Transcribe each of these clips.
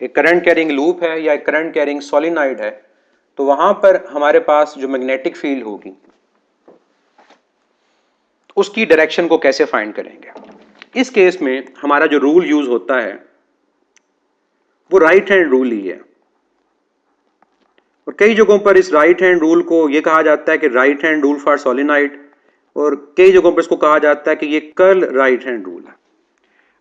ये current carrying loop है या करंट कैरिंग सोलिनॉइड है, तो वहां पर हमारे पास जो मैग्नेटिक फील्ड होगी उसकी डायरेक्शन को कैसे फाइंड करेंगे। इस केस में हमारा जो रूल यूज होता है वो राइट हैंड रूल ही है, और कई जगहों पर इस राइट हैंड रूल को यह कहा जाता है कि right hand rule for solenoid, और कई जगहों पर इसको कहा जाता है कि ये कर्ल राइट हैंड रूल है।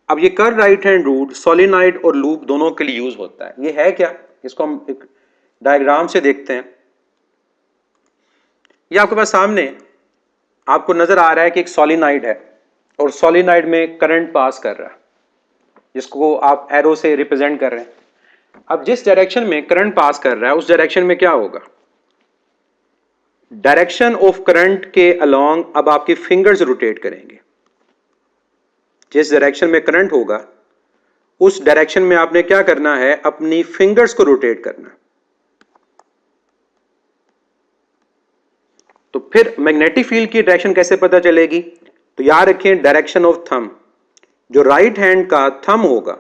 अब ये curl right hand rule solenoid और लूप दोनों के लिए यूज होता है। ये है क्या, इसको हम एक डायग्राम से देखते हैं। ये आपके पास सामने आपको नजर आ रहा है कि एक सोलिनॉइड है और सोलिनॉइड में करंट पास कर रहा है, जिसको आप एरो से रिप्रेजेंट कर रहे हैं। अब जिस डायरेक्शन में करंट पास कर रहा है उस डायरेक्शन में क्या होगा, डायरेक्शन ऑफ करंट के अलोंग अब आपके फिंगर्स रोटेट करेंगे। जिस डायरेक्शन में करंट होगा उस डायरेक्शन में आपने क्या करना है, अपनी फिंगर्स को रोटेट करना। तो फिर मैग्नेटिक फील्ड की डायरेक्शन कैसे पता चलेगी, तो याद रखें डायरेक्शन ऑफ थंब, जो राइट हैंड का थंब होगा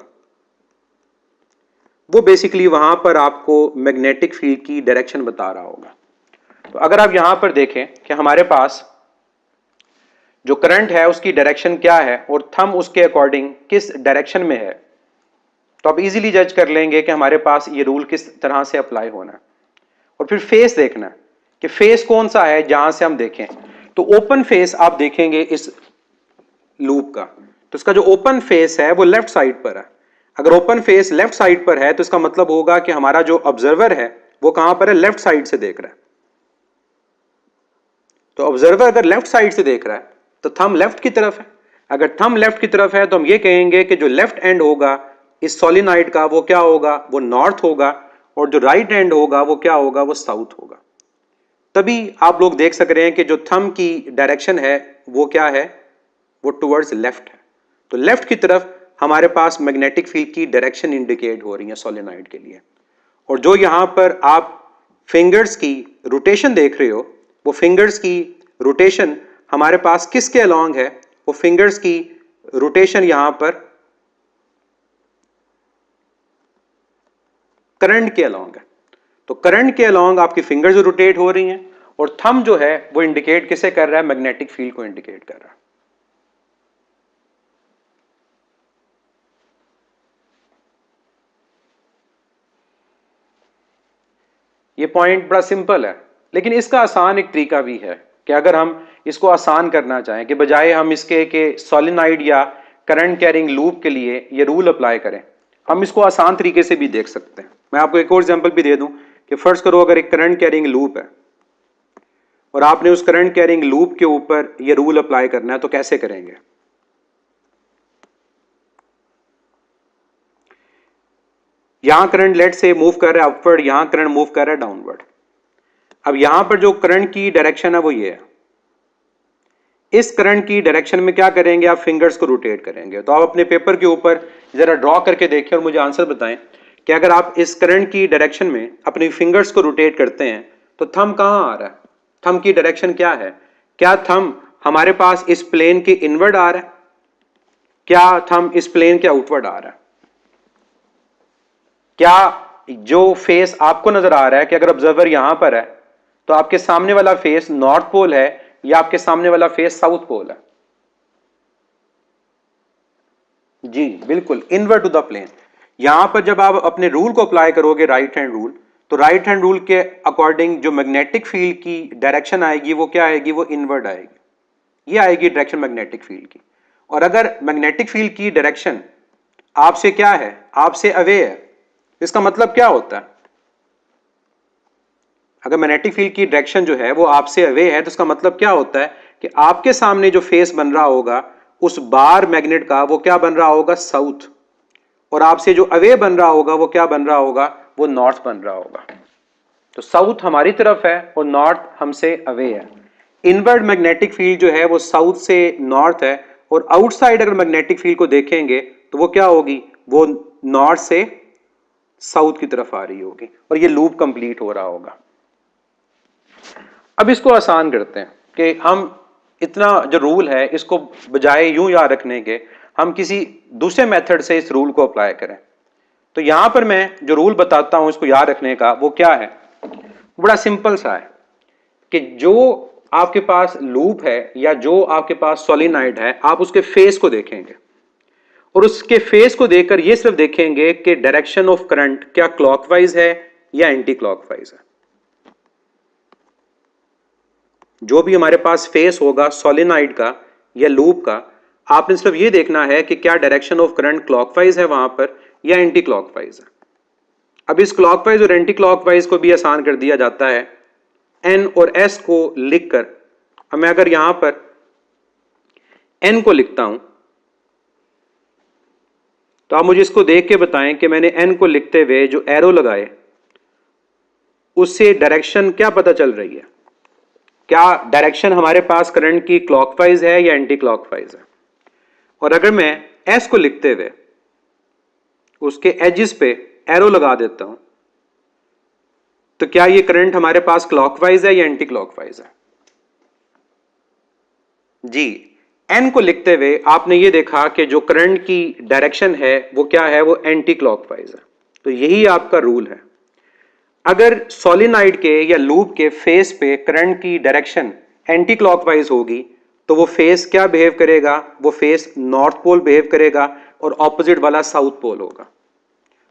वो बेसिकली वहां पर आपको मैग्नेटिक फील्ड की डायरेक्शन बता रहा होगा। तो अगर आप यहां पर देखें कि हमारे पास जो करंट है उसकी डायरेक्शन क्या है और थंब उसके अकॉर्डिंग किस डायरेक्शन में है, तो आप इजीली जज कर लेंगे कि हमारे पास ये रूल किस तरह से अप्लाई होना है। और फिर फेस देखना है कि फेस कौन सा है जहां से हम देखें, तो ओपन फेस आप देखेंगे इस लूप का, तो इसका जो ओपन फेस है वो लेफ्ट साइड पर है। अगर ओपन फेस लेफ्ट साइड पर है तो इसका मतलब होगा कि हमारा जो ऑब्जर्वर है वो कहां पर है, लेफ्ट साइड से देख रहा है। तो ऑब्जर्वर अगर लेफ्ट साइड से देख रहा है तो थंब लेफ्ट की तरफ है। अगर थंब लेफ्ट की तरफ है तो हम ये कहेंगे कि जो लेफ्ट एंड होगा इस सोलिनॉइड का वो क्या होगा, वो नॉर्थ होगा, और जो राइट एंड होगा वो क्या होगा, वो साउथ होगा। तभी आप लोग देख सक रहे हैं कि जो थंब की डायरेक्शन है वो क्या है, वो टुवर्ड्स लेफ्ट है। तो लेफ्ट की तरफ हमारे पास मैग्नेटिक फील्ड की डायरेक्शन इंडिकेट हो रही है सोलिनॉइड के लिए। और जो यहां पर आप फिंगर्स की रोटेशन देख रहे हो, वो फिंगर्स की रोटेशन हमारे पास किसके अलोंग है, वो फिंगर्स की रोटेशन यहां पर करंट के अलोंग है। तो करंट के अलोंग आपकी फिंगर्स रोटेट हो रही हैं, और थंब जो है वो इंडिकेट किसे कर रहा है, मैग्नेटिक फील्ड को इंडिकेट कर रहा है। ये पॉइंट बड़ा सिंपल है, लेकिन इसका आसान एक तरीका भी है कि अगर हम इसको आसान करना चाहें कि बजाय हम इसके के सोलिनॉइड या करंट कैरिंग लूप के लिए ये रूल अप्लाई करें, हम इसको आसान तरीके से भी देख सकते हैं। मैं आपको एक और एग्जांपल भी दे दूं कि फर्स्ट करो अगर एक करंट कैरिंग लूप है और आपने उस करंट कैरिंग लूप के ऊपर ये रूल अप्लाई करना है, तो कैसे करेंगे। यहां करंट लेट से मूव कर रहा है अपवर्ड, यहां करंट मूव कर रहा है डाउनवर्ड। अब यहां पर जो करंट की डायरेक्शन है वो ये है। इस करंट की डायरेक्शन में क्या करेंगे, आप फिंगर्स को रोटेट करेंगे। तो आप अपने पेपर के ऊपर जरा ड्रॉ करके देखिए और मुझे आंसर बताएं कि अगर आप इस करंट की डायरेक्शन में अपनी फिंगर्स को रोटेट करते हैं तो थंब कहां आ रहा है, थंब की डायरेक्शन क्या है। क्या थंब हमारे पास इस प्लेन के इनवर्ड आ रहा है, क्या थंब इस प्लेन के आउटवर्ड आ रहा है। क्या जो फेस आपको नजर आ रहा है कि अगर ऑब्जर्वर यहां पर है तो आपके सामने वाला फेस नॉर्थ पोल है या आपके सामने वाला फेस साउथ पोल है। जी बिल्कुल, इनवर्ड टू द प्लेन। यहां पर जब आप अपने रूल को अप्लाई करोगे राइट हैंड रूल, तो राइट हैंड रूल के अकॉर्डिंग जो मैग्नेटिक फील्ड की डायरेक्शन आएगी वो क्या आएगी, वो इनवर्ड आएगी। ये आएगी डायरेक्शन मैग्नेटिक फील्ड की। और अगर मैग्नेटिक फील्ड की डायरेक्शन आपसे क्या है, आपसे अवे है, इसका मतलब क्या होता है, अगर मैग्नेटिक फील्ड की डायरेक्शन जो है वो आपसे अवे है तो इसका मतलब क्या होता है कि आपके सामने जो फेस बन रहा होगा उस बार मैग्नेट का वो क्या बन रहा होगा, साउथ, और आपसे जो अवे बन रहा होगा वो क्या बन रहा होगा, वो नॉर्थ बन रहा होगा। तो साउथ हमारी तरफ है और नॉर्थ हमसे अवे है। इनवर्ड मैग्नेटिक फील्ड जो है वो साउथ से नॉर्थ है, और आउटसाइड अगर मैग्नेटिक फील्ड को देखेंगे तो वो क्या होगी, वो नॉर्थ से साउथ की तरफ आ रही होगी, और ये लूप कंप्लीट हो रहा होगा। अब इसको आसान करते हैं कि हम इतना जो रूल है इसको बजाय यूं याद रखने के हम किसी दूसरे मेथड से इस रूल को अप्लाई करें। तो यहां पर मैं जो रूल बताता हूं इसको याद रखने का, वो क्या है, बड़ा सिंपल सा है कि जो आपके पास लूप है या जो आपके पास सोलिनॉइड है, आप उसके फेस को देखेंगे और उसके फेस को देखकर यह सिर्फ देखेंगे कि डायरेक्शन ऑफ करंट क्या क्लॉकवाइज है या एंटी क्लॉकवाइज है। जो भी हमारे पास फेस होगा सोलिनॉइड का या लूप का, आपने सिर्फ यह देखना है कि क्या डायरेक्शन ऑफ करंट क्लॉकवाइज है वहां पर या एंटी क्लॉकवाइज है। अब इस क्लॉकवाइज और एंटी क्लॉकवाइज को भी आसान कर दिया जाता है एन और एस को लिखकर। अब मैं अगर यहां पर एन को लिखता हूं तो आप मुझे इसको देख के बताएं कि मैंने एन को लिखते हुए जो एरो लगाए उससे डायरेक्शन क्या पता चल रही है, क्या डायरेक्शन हमारे पास करंट की क्लॉकवाइज है या एंटी क्लॉकवाइज है। और अगर मैं एस को लिखते हुए उसके एजिस पे एरो लगा देता हूं तो क्या ये करंट हमारे पास क्लॉकवाइज है या एंटी क्लॉकवाइज है। जी, एन को लिखते हुए आपने ये देखा कि जो करंट की डायरेक्शन है वो क्या है, वो एंटी क्लॉकवाइज है। तो यही आपका रूल है। अगर सोलिनॉइड के या लूप के फेस पे करंट की डायरेक्शन एंटी क्लॉकवाइज होगी तो वो फेस क्या बिहेव करेगा, वो फेस नॉर्थ पोल बिहेव करेगा और ऑपोजिट वाला साउथ पोल होगा।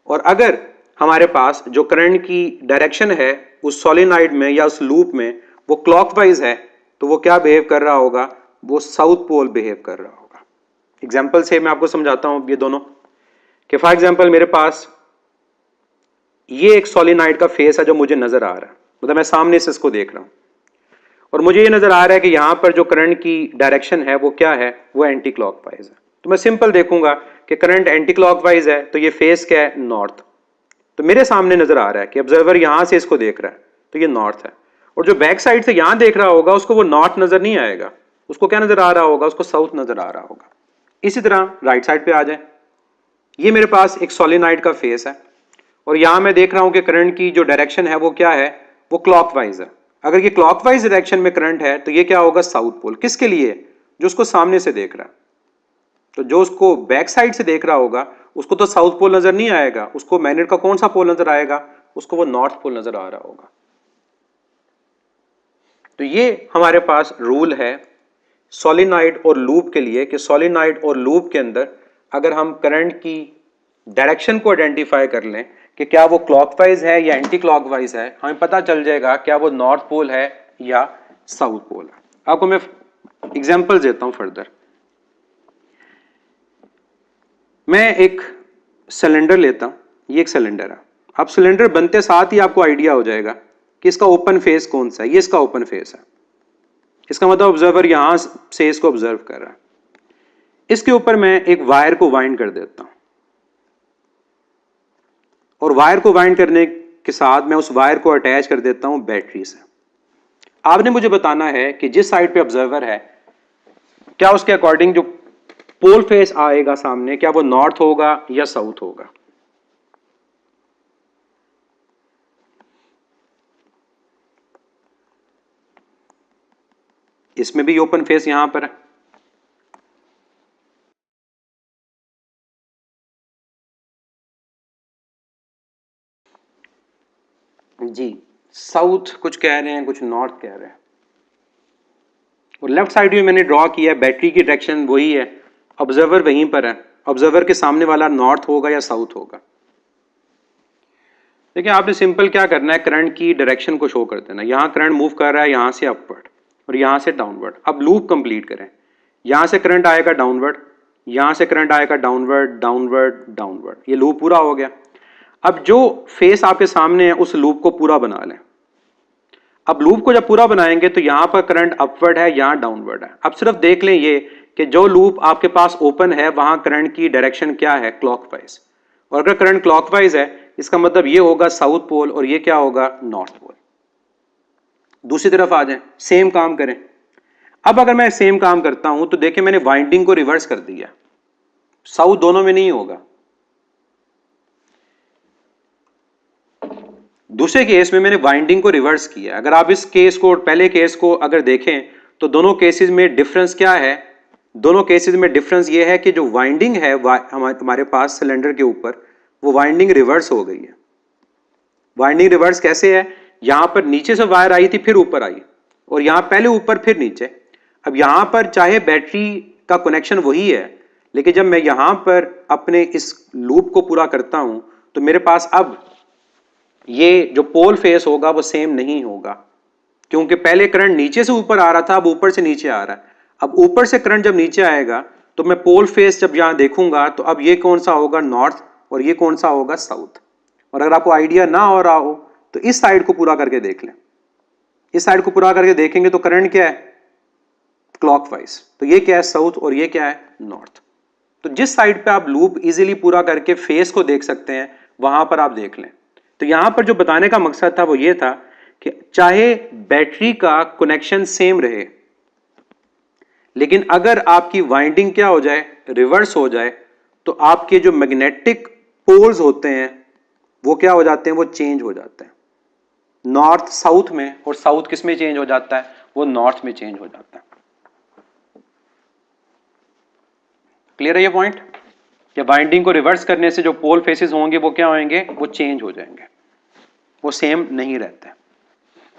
और अगर हमारे पास जो करंट की डायरेक्शन है उस सोलिनॉइड में या उस लूप में वो क्लॉकवाइज है तो वो क्या बिहेव कर रहा होगा, वो साउथ पोल बिहेव कर रहा होगा। एग्जाम्पल से मैं आपको समझाता हूं ये दोनों कि फॉर एग्जाम्पल मेरे पास ये एक सोलिनॉइड का फेस है जो मुझे नजर आ रहा है, मतलब मैं सामने से इसको देख रहा हूं और मुझे ये नजर आ रहा है कि यहां पर जो करंट की डायरेक्शन है वो क्या है, वो एंटी क्लॉकवाइज है। तो मैं सिंपल देखूंगा कि करंट एंटी क्लॉकवाइज है तो ये फेस क्या है, नॉर्थ। तो मेरे सामने नजर आ रहा है कि ऑब्जर्वर यहां से इसको देख रहा है तो ये नॉर्थ है, और जो बैक साइड से यहां देख रहा होगा उसको वो नॉर्थ नजर नहीं आएगा, उसको क्या नजर आ रहा होगा, उसको साउथ नजर आ रहा होगा। इसी तरह राइट साइड पे आ जाए, ये मेरे पास एक सोलिनॉइड का फेस है और यहां मैं देख रहा हूं कि करंट की जो डायरेक्शन है वो क्या है, वो क्लॉकवाइज है। अगर ये क्लॉकवाइज डायरेक्शन में करंट है तो ये क्या होगा, साउथ पोल। किसके लिए, जो उसको सामने से देख रहा है। तो जो उसको बैक साइड से देख रहा होगा उसको तो साउथ पोल नजर नहीं आएगा, उसको मैग्नेट का कौन सा पोल नजर आएगा, उसको वो नॉर्थ पोल नजर आ रहा होगा। तो ये हमारे पास रूल है सोलिनॉइड और लूप के लिए कि सोलिनॉइड और लूप के अंदर अगर हम करंट की डायरेक्शन को आइडेंटिफाई कर लें कि क्या वो क्लॉकवाइज है या एंटी क्लॉकवाइज है, हमें पता चल जाएगा क्या वो नॉर्थ पोल है या साउथ पोल है। आपको मैं एग्जांपल देता हूं फर्दर। मैं एक सिलेंडर लेता हूं, ये एक सिलेंडर है। अब सिलेंडर बनते साथ ही आपको आइडिया हो जाएगा कि इसका ओपन फेस कौन सा है, ये इसका ओपन फेस है। इसका मतलब ऑब्जर्वर यहां से इसको ऑब्जर्व कर रहा है। इसके ऊपर मैं एक वायर को वाइंड कर देता हूं और वायर को वाइंड करने के साथ मैं उस वायर को अटैच कर देता हूं बैटरी से। आपने मुझे बताना है कि जिस साइड पे ऑब्जर्वर है क्या उसके अकॉर्डिंग जो पोल फेस आएगा सामने, क्या वो नॉर्थ होगा या साउथ होगा। इसमें भी ओपन फेस यहां पर है। जी, साउथ कुछ कह रहे हैं, कुछ नॉर्थ कह रहे हैं। और लेफ्ट साइड में मैंने ड्रॉ किया है, बैटरी की डायरेक्शन वही है, ऑब्जर्वर वहीं पर है। ऑब्जर्वर के सामने वाला नॉर्थ होगा या साउथ होगा। देखिए आपने सिंपल क्या करना है, करंट की डायरेक्शन को शो कर देना। यहां करंट मूव कर रहा है यहां से अपवर्ड और यहां से डाउनवर्ड। अब लूप कंप्लीट करें, यहां से करंट आएगा डाउनवर्ड, यहां से करंट आएगा डाउनवर्ड डाउनवर्ड डाउनवर्ड, ये लूप पूरा हो गया। अब जो फेस आपके सामने है उस लूप को पूरा बना लें। अब लूप को जब पूरा बनाएंगे तो यहां पर करंट अपवर्ड है, यहां डाउनवर्ड है। अब सिर्फ देख लें ये कि जो लूप आपके पास ओपन है वहां करंट की डायरेक्शन क्या है, क्लॉकवाइज। और अगर करंट क्लॉकवाइज है इसका मतलब ये होगा साउथ पोल और ये क्या होगा, नॉर्थ पोल। दूसरी तरफ आ जाए, सेम काम करें। अब अगर मैं सेम काम करता हूं तो देखिए मैंने वाइंडिंग को रिवर्स कर दिया, साउथ दोनों में नहीं होगा। दूसरे केस में मैंने वाइंडिंग को रिवर्स किया। अगर आप इस केस को और पहले केस को अगर देखें तो दोनों केसेस में डिफरेंस क्या है, दोनों केसेस में डिफरेंस ये है कि जो वाइंडिंग है हमारे पास सिलेंडर के ऊपर वो वाइंडिंग रिवर्स हो गई है। वाइंडिंग रिवर्स कैसे है? यहां पर नीचे से वायर आई थी, फिर ऊपर आई, और यहां पहले ऊपर फिर नीचे। अब यहां पर चाहे बैटरी का कनेक्शन वही है, लेकिन जब मैं यहां पर अपने इस लूप को पूरा करता हूं तो मेरे पास अब ये जो पोल फेस होगा वो सेम नहीं होगा, क्योंकि पहले करंट नीचे से ऊपर आ रहा था, अब ऊपर से नीचे आ रहा है। अब ऊपर से करंट जब नीचे आएगा तो मैं पोल फेस जब यहां देखूंगा तो अब ये कौन सा होगा? नॉर्थ, और ये कौन सा होगा? साउथ। और अगर आपको आइडिया ना हो रहा हो तो इस साइड को पूरा करके देख लें। इस साइड को पूरा करके देखेंगे तो करंट क्या है? क्लॉकवाइज। तो ये क्या है? साउथ, और ये क्या है? नॉर्थ। तो जिस साइड पे आप लूप इजीली पूरा करके फेस को देख सकते हैं वहां पर आप देख लें। तो यहां पर जो बताने का मकसद था वो ये था कि चाहे बैटरी का कनेक्शन सेम रहे, लेकिन अगर आपकी वाइंडिंग क्या हो जाए? रिवर्स हो जाए, तो आपके जो मैग्नेटिक पोल्स होते हैं वो क्या हो जाते हैं? वो चेंज हो जाते हैं। नॉर्थ साउथ में, और साउथ किस में चेंज हो जाता है? वो नॉर्थ में चेंज हो जाता है। क्लियर है ये पॉइंट? कि वाइंडिंग को रिवर्स करने से जो पोल फेसेस होंगे वो क्या होंगे? वो चेंज हो जाएंगे, वो सेम नहीं रहते।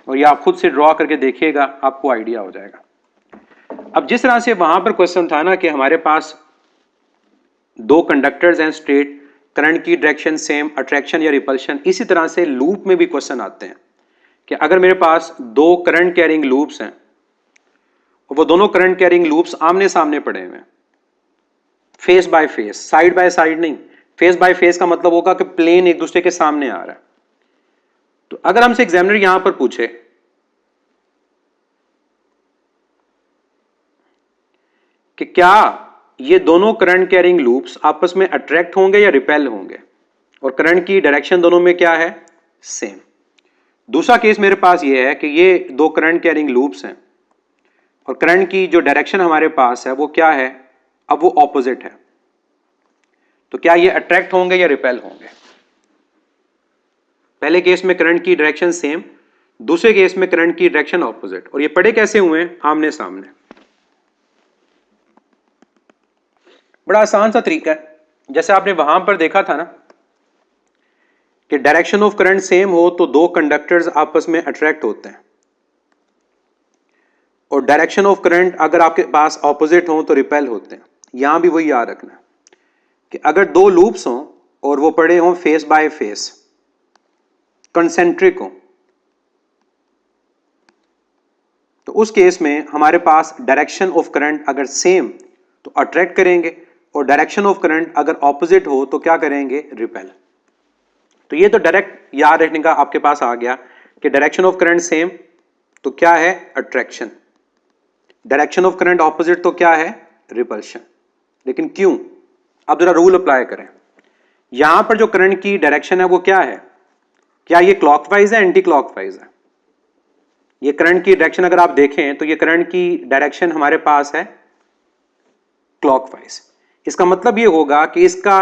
और ये आप खुद से ड्रॉ करके देखिएगा, आपको आइडिया हो जाएगा। अब जिस तरह से वहां पर क्वेश्चन था ना कि हमारे पास दो कंडक्टर्स हैं स्ट्रेट, करंट की डायरेक्शन सेम, अट्रैक्शन या रिपल्शन, इसी तरह से लूप में भी क्वेश्चन आते हैं कि अगर मेरे पास दो करंट कैरिंग लूप्स हैं और वो दोनों करंट कैरिंग लूप्स आमने सामने पड़े हुए हैं, face by face, side by side नहीं। फेस बाय फेस का मतलब होगा कि प्लेन एक दूसरे के सामने आ रहा है। तो अगर हमसे एग्जामिनर यहां पर पूछे कि क्या ये दोनों करंट कैरिंग लूप्स आपस में अट्रैक्ट होंगे या रिपेल होंगे, और करंट की डायरेक्शन दोनों में क्या है? सेम। दूसरा केस मेरे पास ये है कि ये दो करंट कैरिंग लूप्स हैं और करंट की जो डायरेक्शन हमारे पास है वो क्या है? अब वो ऑपोजिट है। तो क्या ये अट्रैक्ट होंगे या रिपेल होंगे? पहले केस में करंट की डायरेक्शन सेम, दूसरे केस में करंट की डायरेक्शन ऑपोजिट। और ये पड़े कैसे हुए हैं? आमने सामने। बड़ा आसान सा तरीका है, जैसे आपने वहां पर देखा था ना कि डायरेक्शन ऑफ करंट सेम हो तो दो कंडक्टर्स आपस में अट्रैक्ट होते हैं, और डायरेक्शन ऑफ करंट अगर आपके पास ऑपोजिट हो तो रिपेल होते हैं। यहां भी वही याद रखना कि अगर दो लूप्स हों और वो पड़े हों फेस बाय फेस, कंसेंट्रिक हो, तो उस केस में हमारे पास डायरेक्शन ऑफ करंट अगर सेम तो अट्रैक्ट करेंगे, और डायरेक्शन ऑफ करंट अगर ऑपोजिट हो तो क्या करेंगे? रिपेल। तो ये तो डायरेक्ट याद रखने का आपके पास आ गया कि डायरेक्शन ऑफ करंट सेम तो क्या है? Attraction. Direction of current opposite तो क्या है? रिपल्शन। लेकिन क्यों? अब जरा रूल अप्लाई करें। यहां पर जो करंट की डायरेक्शन है वो क्या है? क्या ये क्लॉकवाइज है, एंटी क्लॉकवाइज है? ये करंट की डायरेक्शन अगर आप देखें तो ये करंट की डायरेक्शन हमारे पास है क्लॉकवाइज। इसका मतलब ये होगा कि इसका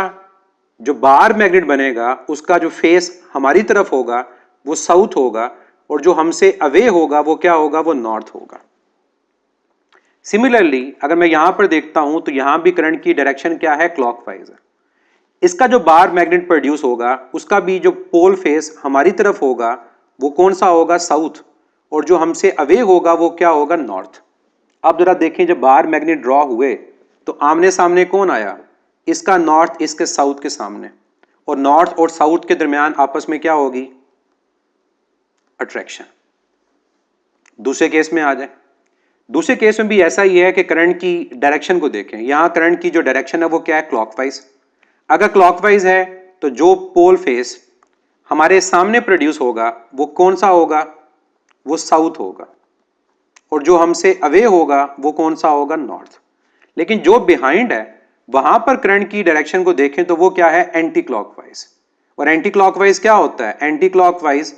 जो बार मैग्नेट बनेगा उसका जो फेस हमारी तरफ होगा वो साउथ होगा, और जो हमसे अवे होगा वो क्या होगा? वो नॉर्थ होगा। सिमिलरली अगर मैं यहां पर देखता हूं तो यहां भी करंट की डायरेक्शन क्या है? क्लॉकवाइज है। इसका जो बार मैग्नेट प्रोड्यूस होगा उसका भी जो पोल फेस हमारी तरफ होगा वो कौन सा होगा? साउथ, और जो हमसे अवे होगा वो क्या होगा? नॉर्थ। अब जरा देखें, जब बार मैग्नेट ड्रॉ हुए तो आमने सामने कौन आया? इसका नॉर्थ इसके साउथ के सामने, और नॉर्थ और साउथ के दरमियान आपस में क्या होगी? अट्रैक्शन। दूसरे केस में आ जाए। दूसरे केस में भी ऐसा ही है कि करंट की डायरेक्शन को देखें। यहां करंट की जो डायरेक्शन है वो क्या है? क्लॉकवाइज। अगर क्लॉकवाइज है तो जो पोल फेस हमारे सामने प्रोड्यूस होगा वो कौन सा होगा? वो साउथ होगा, और जो हमसे अवे होगा वो कौन सा होगा? नॉर्थ। लेकिन जो बिहाइंड है वहां पर करंट की डायरेक्शन को देखें तो वो क्या है? Anti clockwise. और एंटी क्लॉकवाइज क्या होता है? एंटी क्लॉकवाइज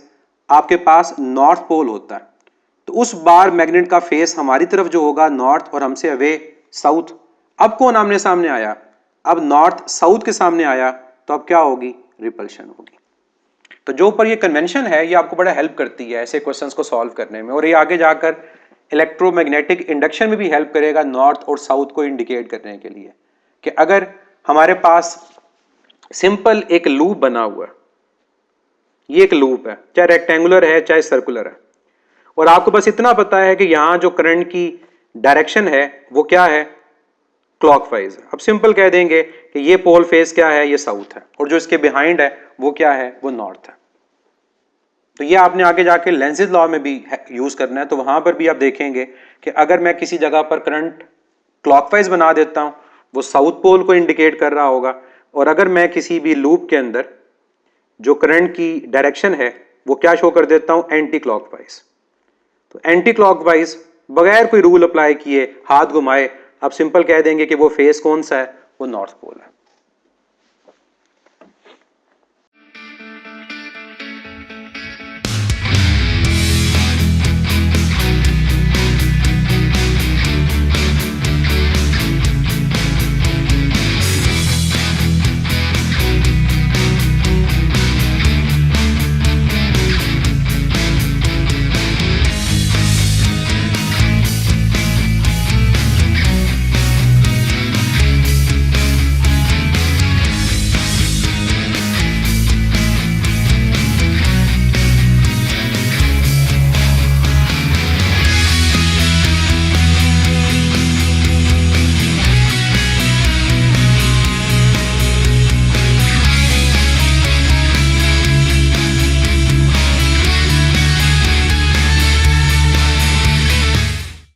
आपके पास नॉर्थ पोल होता है, तो उस बार मैग्नेट का फेस हमारी तरफ जो होगा नॉर्थ, और हमसे अवे साउथ। अब कौन आमने सामने आया? अब नॉर्थ साउथ के सामने आया, तो अब क्या होगी? रिपल्शन होगी। तो जो ऊपर ये कन्वेंशन है ये आपको बड़ा हेल्प करती है ऐसे क्वेश्चंस को सॉल्व करने में, और ये आगे जाकर इलेक्ट्रोमैग्नेटिक इंडक्शन में भी हेल्प करेगा नॉर्थ और साउथ को इंडिकेट करने के लिए कि अगर हमारे पास सिंपल एक लूप बना हुआ है, ये एक लूप है, चाहे रेक्टेंगुलर है चाहे सर्कुलर है, और आपको बस इतना पता है कि यहां जो करंट की डायरेक्शन है वो क्या है, क्लॉकवाइज। अब सिंपल कह देंगे कि ये पोल फेस क्या है, ये साउथ है, और जो इसके बिहाइंड है वो क्या है, वो नॉर्थ है। तो ये आपने आगे जाके लेंसेज लॉ में भी यूज करना है, तो वहां पर भी आप देखेंगे कि अगर मैं किसी जगह पर करंट क्लॉकवाइज बना देता हूं, वो साउथ पोल को इंडिकेट कर रहा होगा, और अगर मैं किसी भी लूप के अंदर जो करंट की डायरेक्शन है वो क्या शो कर देता हूं, एंटी क्लॉकवाइज। तो एंटी क्लॉकवाइज बगैर कोई रूल अप्लाई किए हाथ घुमाए आप सिंपल कह देंगे कि वो फेस कौन सा है, वो नॉर्थ पोल है।